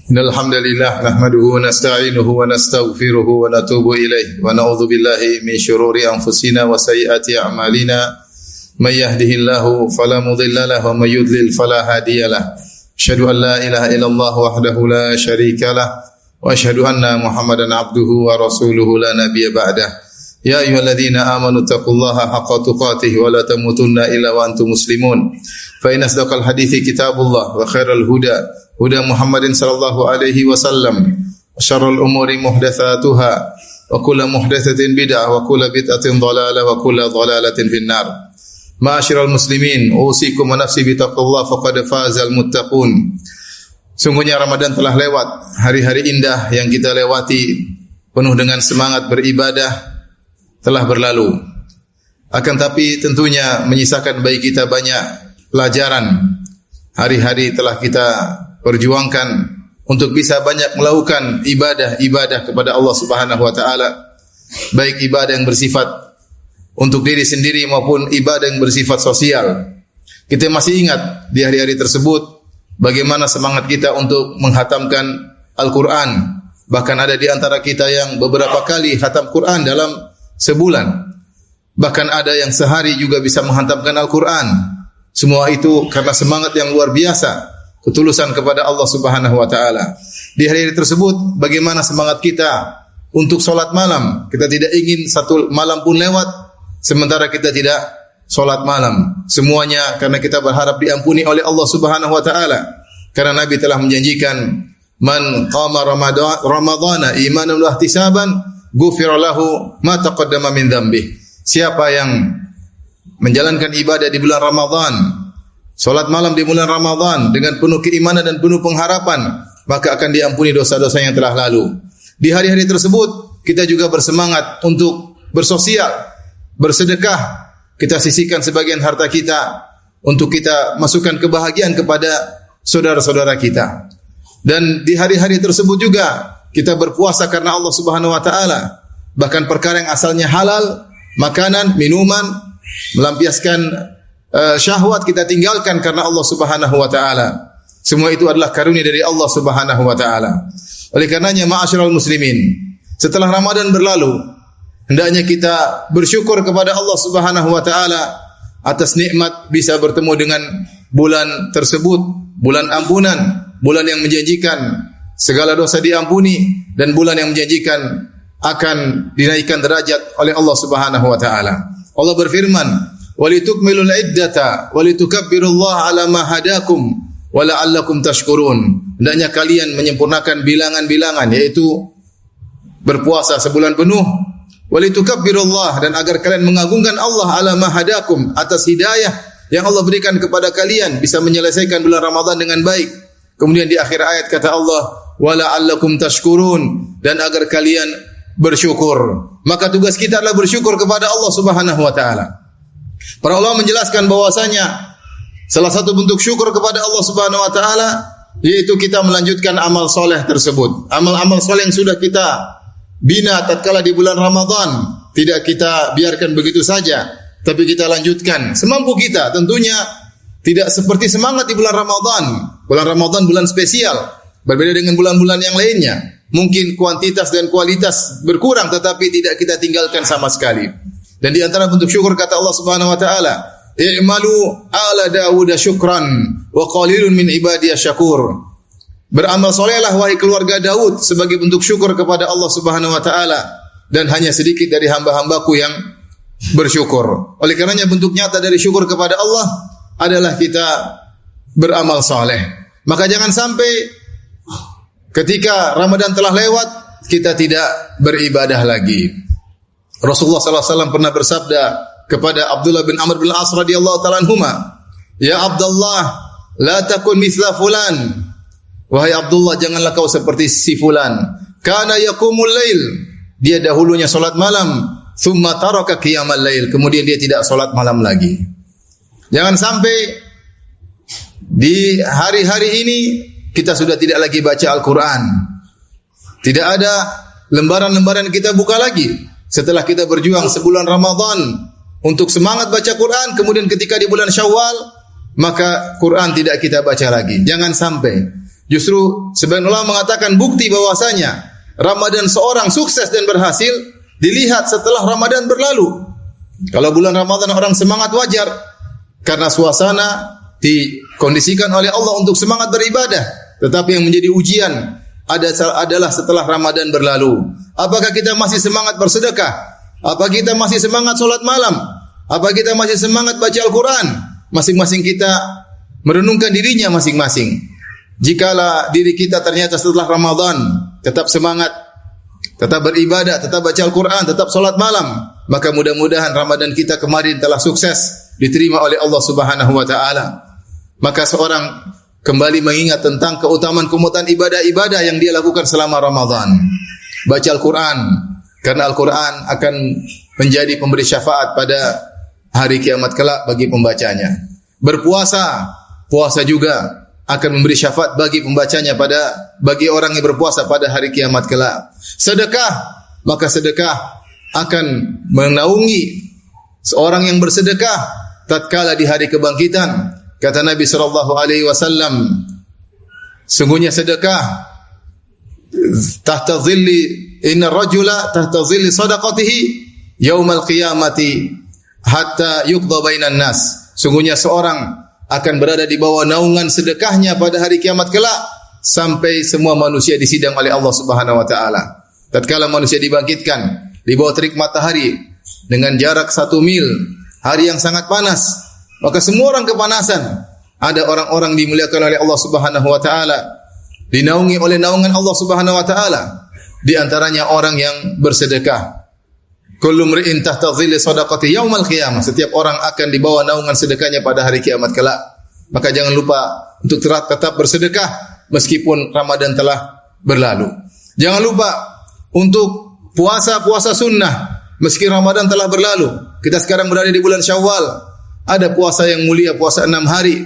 Innal hamdalillah nahmaduhu wa nasta'inuhu wa nastaghfiruhu wa natubu ilayh wa na'udzu billahi min shururi anfusina wa sayyiati a'malina may yahdihillahu fala mudilla lahu wa may yudlil fala hadiyalah. Asyhadu an la ilaha illallah wahdahu la syarika lah wa asyhadu anna Muhammadan abduhu wa rasuluhu la nabiyya ba'dah. Ya ayyuhalladzina amanu taqullaha haqqa tuqatih wa la tamutunna illa wa antum muslimun. Fa inna asdaqal hadithi kitabullah wa khairal huda huda Muhammadin sallallahu alaihi wasallam wa syarrul umuri muhdatsatuha wa kullu muhdatsatin bid'ah wa kullu bid'atin dhalalah wa kullu dhalalatin finnar. Ma'asyiral muslimin, usikum wa nafsi bittaqullah faqad fazal muttaqun. Sungguhnya Ramadan telah lewat, hari-hari indah yang kita lewati penuh dengan semangat beribadah telah berlalu. Akan tapi tentunya menyisakan bagi kita banyak pelajaran. Hari-hari telah kita perjuangkan untuk bisa banyak melakukan ibadah kepada Allah Subhanahu wa taala, baik ibadah yang bersifat untuk diri sendiri maupun ibadah yang bersifat sosial. Kita masih ingat di hari-hari tersebut bagaimana semangat kita untuk menghatamkan Al-Qur'an. Bahkan ada di antara kita yang beberapa kali khatam Quran dalam sebulan. Bahkan ada yang sehari juga bisa menghatamkan Al-Qur'an. Semua itu karena semangat yang luar biasa, ketulusan kepada Allah Subhanahu wa taala. Di hari-hari tersebut bagaimana semangat kita untuk salat malam? Kita tidak ingin satu malam pun lewat sementara kita tidak salat malam. Semuanya karena kita berharap diampuni oleh Allah Subhanahu wa taala. Karena Nabi telah menjanjikan, "Man qama ramadhana imanan wa ihtisaban, ghufira lahu ma taqaddama min dzambi." Siapa yang menjalankan ibadah di bulan Ramadan, salat malam di bulan Ramadan dengan penuh keimanan dan penuh pengharapan, maka akan diampuni dosa-dosa yang telah lalu. Di hari-hari tersebut kita juga bersemangat untuk bersosial, bersedekah. Kita sisihkan sebagian harta kita untuk kita masukkan kebahagiaan kepada saudara-saudara kita. Dan di hari-hari tersebut juga kita berpuasa karena Allah Subhanahu wa taala. Bahkan perkara yang asalnya halal, makanan, minuman, melampiaskan syahwat kita tinggalkan karena Allah Subhanahu wa taala. Semua itu adalah karunia dari Allah Subhanahu wa taala. Oleh karenanya ma'asyiral muslimin, setelah Ramadan berlalu, hendaknya kita bersyukur kepada Allah Subhanahu wa taala atas nikmat bisa bertemu dengan bulan tersebut, bulan ampunan, bulan yang menjanjikan segala dosa diampuni dan bulan yang menjanjikan akan dinaikkan derajat oleh Allah Subhanahu wa taala. Allah berfirman, "Walitukmilul iddata walitukabbirullaha ala ma hadakum wa la'allakum tashkurun." Hendaknya kalian menyempurnakan bilangan-bilangan, yaitu berpuasa sebulan penuh, walitukabbirullaha, dan agar kalian mengagungkan Allah ala ma hadakum, atas hidayah yang Allah berikan kepada kalian bisa menyelesaikan bulan Ramadan dengan baik. Kemudian di akhir ayat kata Allah, wa la'allakum tashkurun, dan agar kalian bersyukur. Maka tugas kita adalah bersyukur kepada Allah Subhanahu wa taala. Para ulama menjelaskan bahwasanya salah satu bentuk syukur kepada Allah Subhanahu wa taala yaitu kita melanjutkan amal soleh tersebut. Amal-amal soleh yang sudah kita bina tatkala di bulan Ramadan tidak kita biarkan begitu saja, tapi kita lanjutkan semampu kita. Tentunya tidak seperti semangat di bulan Ramadan. Bulan Ramadan bulan spesial, berbeda dengan bulan-bulan yang lainnya. Mungkin kuantitas dan kualitas berkurang, tetapi tidak kita tinggalkan sama sekali. Dan di antara bentuk syukur kata Allah Subhanahu wa taala, "I'malu ala Dawud syukran wa qalilun min ibadiyas syakur." Beramal solehlah wahai keluarga Daud sebagai bentuk syukur kepada Allah Subhanahu wa taala, dan hanya sedikit dari hamba-hambaku yang bersyukur. Oleh karenanya bentuk nyata dari syukur kepada Allah adalah kita beramal soleh. Maka jangan sampai ketika Ramadan telah lewat kita tidak beribadah lagi. Rasulullah sallallahu alaihi wasallam pernah bersabda kepada Abdullah bin Amr bin Al-As radhiyallahu ta'ala anhuma, "Ya Abdullah, la takun mithla fulan." Wahai Abdullah, janganlah kau seperti si fulan. Kana yaqumul lail, dia dahulunya salat malam, thumma taraka qiyamal lail, kemudian dia tidak salat malam lagi. Jangan sampai di hari-hari ini kita sudah tidak lagi baca Al-Quran. Tidak ada lembaran-lembaran kita buka lagi. Setelah kita berjuang sebulan Ramadan untuk semangat baca Quran, kemudian ketika di bulan Syawal, maka Quran tidak kita baca lagi. Jangan sampai. Justru sebagian ulama mengatakan bukti bahwasanya Ramadan seorang sukses dan berhasil dilihat setelah Ramadan berlalu. Kalau bulan Ramadan orang semangat wajar karena suasana dikondisikan oleh Allah untuk semangat beribadah. Tetapi yang menjadi ujian adalah setelah Ramadan berlalu. Apakah kita masih semangat bersedekah? Apakah kita masih semangat solat malam? Apakah kita masih semangat baca Al-Quran? Masing-masing kita merenungkan dirinya masing-masing. Jikalau diri kita ternyata setelah Ramadan tetap semangat, tetap beribadah, tetap baca Al-Quran, tetap solat malam, maka mudah-mudahan Ramadan kita kemarin telah sukses diterima oleh Allah Subhanahu wa taala. Maka seorang kembali mengingat tentang keutamaan-keutamaan ibadah-ibadah yang dia lakukan selama Ramadan. Baca Al-Quran, karena Al-Quran akan menjadi pemberi syafaat pada hari kiamat kelak bagi pembacanya. Berpuasa, puasa juga akan memberi syafaat bagi pembacanya bagi orang yang berpuasa pada hari kiamat kelak. Sedekah, maka sedekah akan menaungi seorang yang bersedekah tatkala di hari kebangkitan. Kata Nabi sallallahu alaihi wasallam, sungguhnya sedekah tahta dhilli inna rajula tahta dhilli sadaqatihi yaumal qiyamati hatta yuqda bainan nas. Sungguhnya seorang akan berada di bawah naungan sedekahnya pada hari kiamat kelak sampai semua manusia disidang oleh Allah Subhanahu wa taala. Tatkala manusia dibangkitkan di bawah terik matahari dengan jarak 1 mil, hari yang sangat panas, maka semua orang kepanasan. Ada orang-orang dimuliakan oleh Allah Subhanahu wa taala, dinaungi oleh naungan Allah Subhanahu wa taala. Di antaranya orang yang bersedekah. Kullu mri'in tahta dhilli sadaqati yaumal qiyamah. Setiap orang akan dibawa naungan sedekahnya pada hari kiamat kelak. Maka jangan lupa untuk tetap bersedekah meskipun Ramadan telah berlalu. Jangan lupa untuk puasa sunnah meski Ramadan telah berlalu. Kita sekarang berada di bulan Syawal. Ada puasa yang mulia, puasa 6 hari.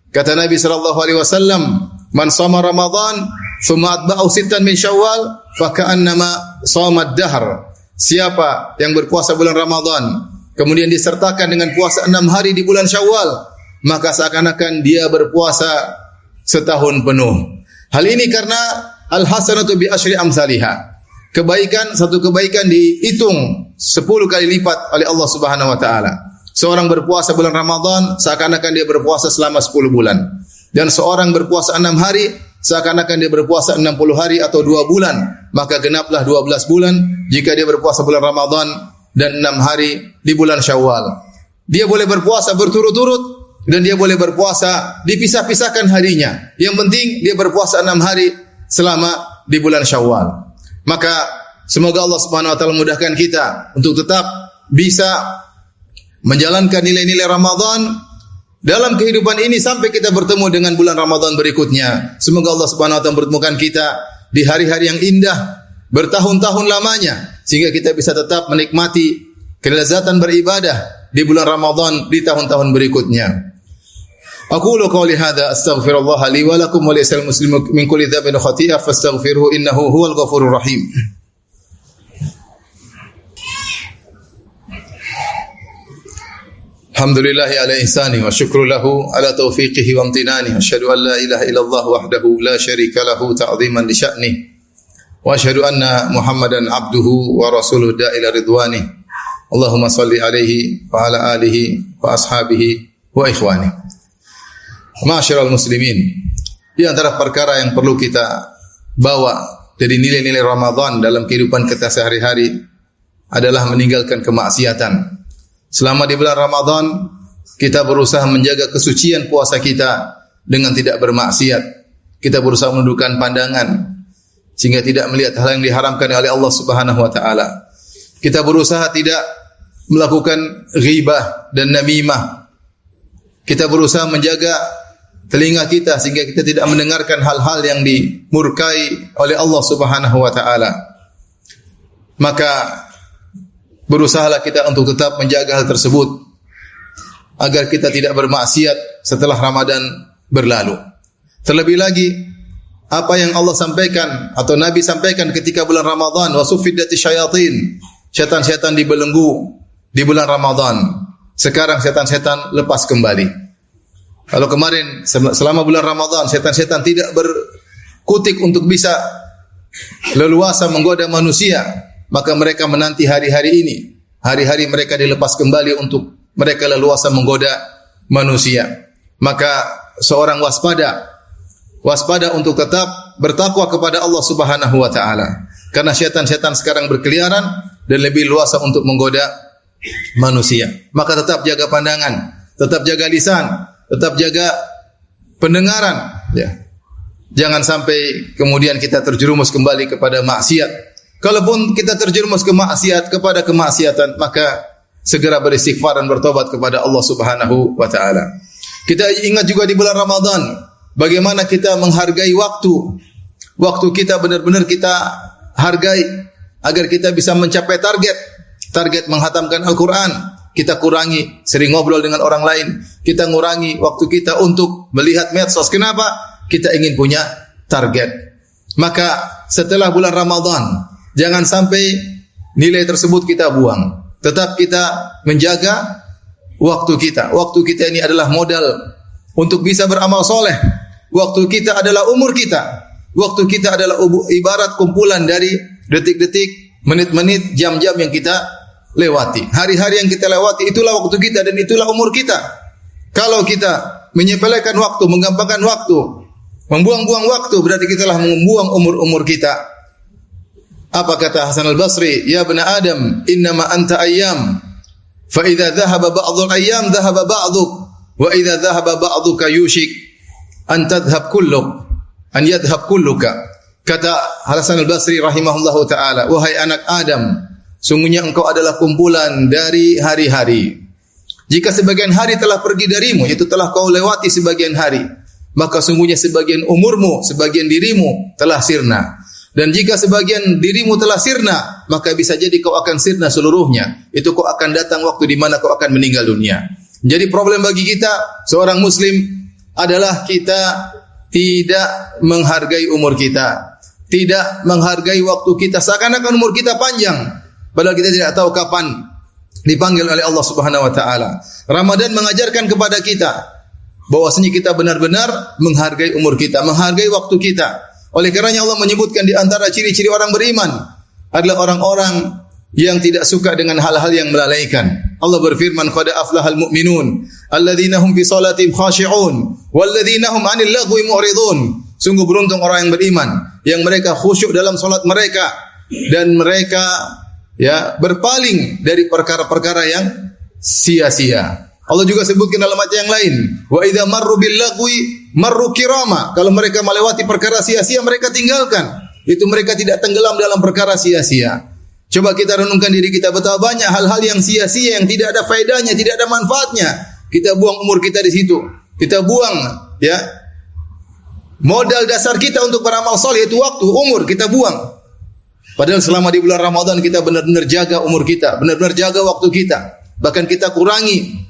Kata Nabi sallallahu alaihi wasallam, "Man shama Ramadan, tsumma atba'ahu sittan min Syawal, fa ka'annama shama ad-dahr." Siapa yang berpuasa bulan Ramadan kemudian disertakan dengan puasa 6 hari di bulan Syawal, maka seakan-akan dia berpuasa setahun penuh. Hal ini karena al-hasanatu bi asyri amsalihah. Satu kebaikan dihitung 10 kali lipat oleh Allah Subhanahu wa taala. Seorang berpuasa bulan Ramadan seakan-akan dia berpuasa selama 10 bulan. Dan seorang berpuasa 6 hari seakan-akan dia berpuasa 60 hari atau 2 bulan. Maka genaplah 12 bulan jika dia berpuasa bulan Ramadan dan 6 hari di bulan Syawal. Dia boleh berpuasa berturut-turut dan dia boleh berpuasa dipisah-pisahkan harinya. Yang penting dia berpuasa 6 hari selama di bulan Syawal. Maka semoga Allah Subhanahu wa taala mudahkan kita untuk tetap bisa menjalankan nilai-nilai Ramadan dalam kehidupan ini sampai kita bertemu dengan bulan Ramadan berikutnya. Semoga Allah Subhanahu wa taala mempertemukan kita di hari-hari yang indah bertahun-tahun lamanya sehingga kita bisa tetap menikmati kelezatan beribadah di bulan Ramadan di tahun-tahun berikutnya. Aqulu qawli hadza astaghfirullah li wa lakum wa lisal muslimin min kulli dhanbin wa khati'ah fastaghfiruhu innahu huwal ghafurur rahim. Alhamdulillahi ala ihsani wa syukru lahu ala taufiqihi wa amtinani. Asyhadu an la ilaha illallah wahdahu la syarika lahu ta'ziman li sya'nih. Wa asyhadu anna Muhammadan abduhu wa rasuluhu da'ila ridwani. Allahumma salli alaihi wa ala alihi wa ashabihi wa ikhwani. Ma'asyiral muslimin, di antara perkara yang perlu kita bawa dari nilai-nilai Ramadan dalam kehidupan kita sehari-hari adalah meninggalkan kemaksiatan. Selama di bulan Ramadan kita berusaha menjaga kesucian puasa kita dengan tidak bermaksiat. Kita berusaha menundukkan pandangan sehingga tidak melihat hal yang diharamkan oleh Allah Subhanahu wa taala. Kita berusaha tidak melakukan ghibah dan namimah. Kita berusaha menjaga telinga kita sehingga kita tidak mendengarkan hal-hal yang dimurkai oleh Allah Subhanahu wa taala. Maka berusahalah kita untuk tetap menjaga hal tersebut agar kita tidak bermaksiat setelah Ramadan berlalu. Terlebih lagi apa yang Allah sampaikan atau Nabi sampaikan ketika bulan Ramadan, wasufiddati syayatin, syaitan-syaitan dibelenggu di bulan Ramadan. Sekarang setan-setan lepas kembali. Kalau kemarin selama bulan Ramadan setan-setan tidak kutik untuk bisa leluasa menggoda manusia, maka mereka menanti hari-hari ini. Hari-hari mereka dilepas kembali untuk mereka leluasa menggoda manusia. Maka seorang waspada untuk tetap bertakwa kepada Allah Subhanahu wa taala. Karena syaitan-syaitan sekarang berkeliaran dan lebih luasa untuk menggoda manusia. Maka tetap jaga pandangan, tetap jaga lisan, tetap jaga pendengaran, ya. Jangan sampai kemudian kita terjerumus kembali kepada maksiat. Kalaupun kita terjerumus kepada kemaksiatan, maka segera beristighfar dan bertobat kepada Allah Subhanahu wa taala. Kita ingat juga di bulan Ramadan bagaimana kita menghargai waktu. Waktu kita benar-benar kita hargai agar kita bisa mencapai target menghatamkan Al-Quran. Kita kurangi sering ngobrol dengan orang lain. Kita ngurangi waktu kita untuk melihat medsos. Kenapa? Kita ingin punya target. Maka setelah bulan Ramadan, jangan sampai nilai tersebut kita buang. Tetap kita menjaga waktu kita. Waktu kita ini adalah modal untuk bisa beramal soleh. Waktu kita adalah umur kita. Waktu kita adalah ibarat kumpulan dari detik-detik, menit-menit, jam-jam yang kita lewati. Hari-hari yang kita lewati, itulah waktu kita dan itulah umur kita. Kalau kita menyepelekan waktu, menggampangkan waktu, membuang-buang waktu, berarti kita telah membuang umur-umur kita. Apa kata Hasan al-Basri? Ya bani Adam, innama anta ayyam. Fa idza dhahaba ba'dul ayyam dhahaba ba'duk, wa idza dhahaba ba'duka yushik an tadhhab kulluk. An yadhhab kulluka. Kata Hasan al-Basri rahimahullahu taala, wahai anak Adam, sungguhnya engkau adalah kumpulan dari hari-hari. Jika sebagian hari telah pergi darimu, yaitu telah kau lewati sebagian hari, maka sungguhnya sebagian umurmu, sebagian dirimu telah sirna. Dan jika sebagian dirimu telah sirna, maka bisa jadi kau akan sirna seluruhnya. Itu kau akan datang waktu di mana kau akan meninggal dunia. Jadi problem bagi kita seorang muslim adalah kita tidak menghargai umur kita, tidak menghargai waktu kita. Seakan-akan umur kita panjang, padahal kita tidak tahu kapan dipanggil oleh Allah Subhanahu wa taala. Ramadan mengajarkan kepada kita bahwasanya kita benar-benar menghargai umur kita, menghargai waktu kita. Oleh karenanya Allah menyebutkan di antara ciri-ciri orang beriman adalah orang-orang yang tidak suka dengan hal-hal yang melalaikan. Allah berfirman, qad aflahal mu'minun alladzina hum fi salatihim khashi'un walladzina hum 'anil lagwi mu'ridun. Sungguh beruntung orang yang beriman yang mereka khusyuk dalam salat mereka dan mereka berpaling dari perkara-perkara yang sia-sia. Allah juga sebutkan dalam ayat yang lain, wa idza marru bil lagwi marru kirama. Kalau mereka melewati perkara sia-sia mereka tinggalkan. Itu mereka tidak tenggelam dalam perkara sia-sia. Coba kita renungkan diri kita, betapa banyak hal-hal yang sia-sia, yang tidak ada faedahnya, tidak ada manfaatnya. Kita buang umur kita di situ. Kita buang modal dasar kita untuk beramal saleh, itu waktu, umur kita buang. Padahal selama di bulan Ramadan kita benar-benar jaga umur kita, benar-benar jaga waktu kita. Bahkan kita kurangi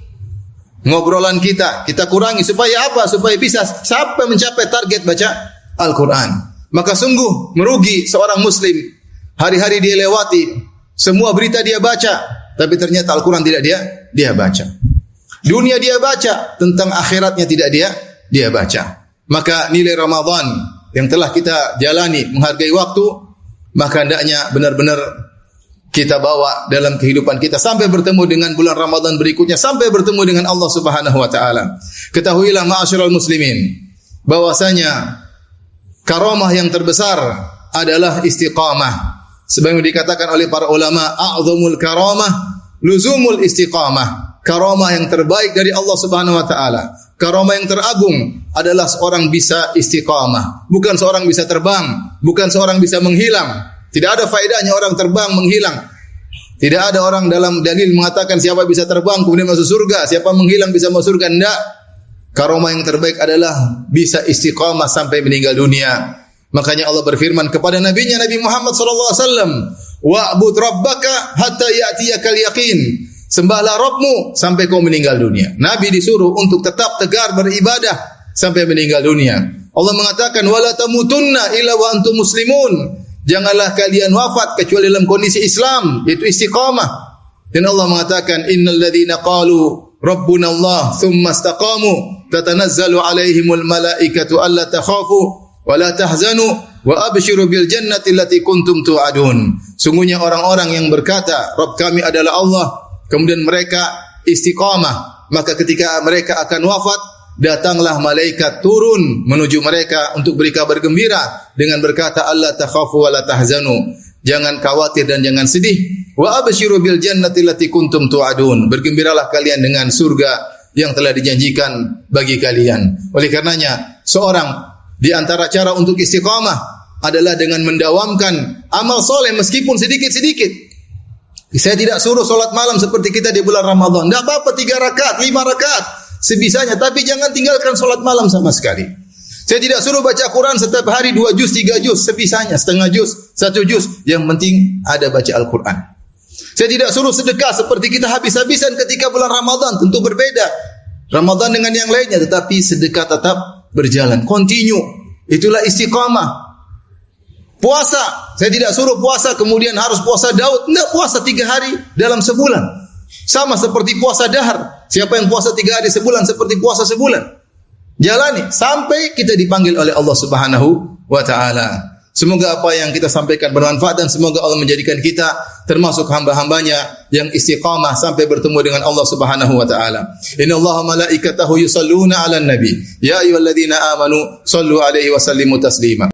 ngobrolan kita kurangi supaya apa? Supaya bisa sampai mencapai target baca Al-Quran. Maka sungguh merugi seorang muslim. Hari-hari dia lewati, semua berita dia baca, tapi ternyata Al-Quran tidak dia baca. Dunia dia baca, tentang akhiratnya tidak dia baca. Maka nilai Ramadan yang telah kita jalani, menghargai waktu, maka hendaknya benar-benar kita bawa dalam kehidupan kita sampai bertemu dengan bulan Ramadan berikutnya, sampai bertemu dengan Allah Subhanahu wa taala. Ketahuilah ma'asyiral muslimin, bahwasanya karamah yang terbesar adalah istiqamah. Sebagaimana dikatakan oleh para ulama, a'zamul karamah luzumul istiqamah. Karamah yang terbaik dari Allah Subhanahu wa taala, karamah yang teragung adalah seorang bisa istiqamah. Bukan seorang bisa terbang, bukan seorang bisa menghilang. Tidak ada faedahnya orang terbang menghilang. Tidak ada orang dalam dalil mengatakan siapa bisa terbang kemudian masuk surga, siapa menghilang bisa masuk surga. Tidak. Karamah yang terbaik adalah bisa istiqamah sampai meninggal dunia. Makanya Allah berfirman kepada nabinya Nabi Muhammad sallallahu alaihi wasallam, "Wa'bud rabbaka hatta ya'tiyakal yaqin." Sembahlah Rabbmu sampai kau meninggal dunia. Nabi disuruh untuk tetap tegar beribadah sampai meninggal dunia. Allah mengatakan, "Wala tamutunna illa wa antum muslimun." Janganlah kalian wafat kecuali dalam kondisi Islam, yaitu istiqamah. Dan Allah mengatakan, "Innal ladzina qalu rabbuna Allah tsumma istaqamu tatanazzalu alaihimul malaikatu alla takhafu wa la tahzanu wa abshiru bil jannati allati kuntum tu'adun. Sungguhnya orang-orang yang berkata, Rabb kami adalah Allah, kemudian mereka istiqamah, maka ketika mereka akan wafat, datanglah malaikat turun menuju mereka untuk beri kabar gembira dengan berkata, alla takhafu wa la tahzanu. Jangan khawatir dan jangan sedih. Wa abshiru bil jannati allati kuntum tu'adun. Bergembiralah kalian dengan surga yang telah dijanjikan bagi kalian. Oleh karenanya, seorang di antara cara untuk istiqamah adalah dengan mendawamkan amal soleh meskipun sedikit-sedikit. Saya tidak suruh solat malam seperti kita di bulan Ramadan. Tidak apa-apa 3 rakaat, 5 rakaat sebisanya, tapi jangan tinggalkan solat malam sama sekali. Saya tidak suruh baca Quran setiap hari 2 juz, 3 juz sebisanya, setengah juz, 1 juz. Yang penting ada baca Al-Quran. Saya tidak suruh sedekah seperti kita habis-habisan ketika bulan Ramadan. Tentu berbeda Ramadan dengan yang lainnya, tetapi sedekah tetap berjalan, continue. Itulah istiqamah. Puasa, saya tidak suruh puasa kemudian harus puasa Daud. Tidak, puasa 3 hari dalam sebulan. Sama seperti puasa dahar. Siapa yang puasa 3 hari sebulan seperti puasa sebulan. Jalani sampai kita dipanggil oleh Allah Subhanahu wa taala. Semoga apa yang kita sampaikan bermanfaat dan semoga Allah menjadikan kita termasuk hamba-hambanya yang istiqamah sampai bertemu dengan Allah Subhanahu wa taala. Innallaha malaikatahu yusalluna 'alan nabi. Ya ayyuhalladzina amanu shallu 'alaihi wa sallimu taslima.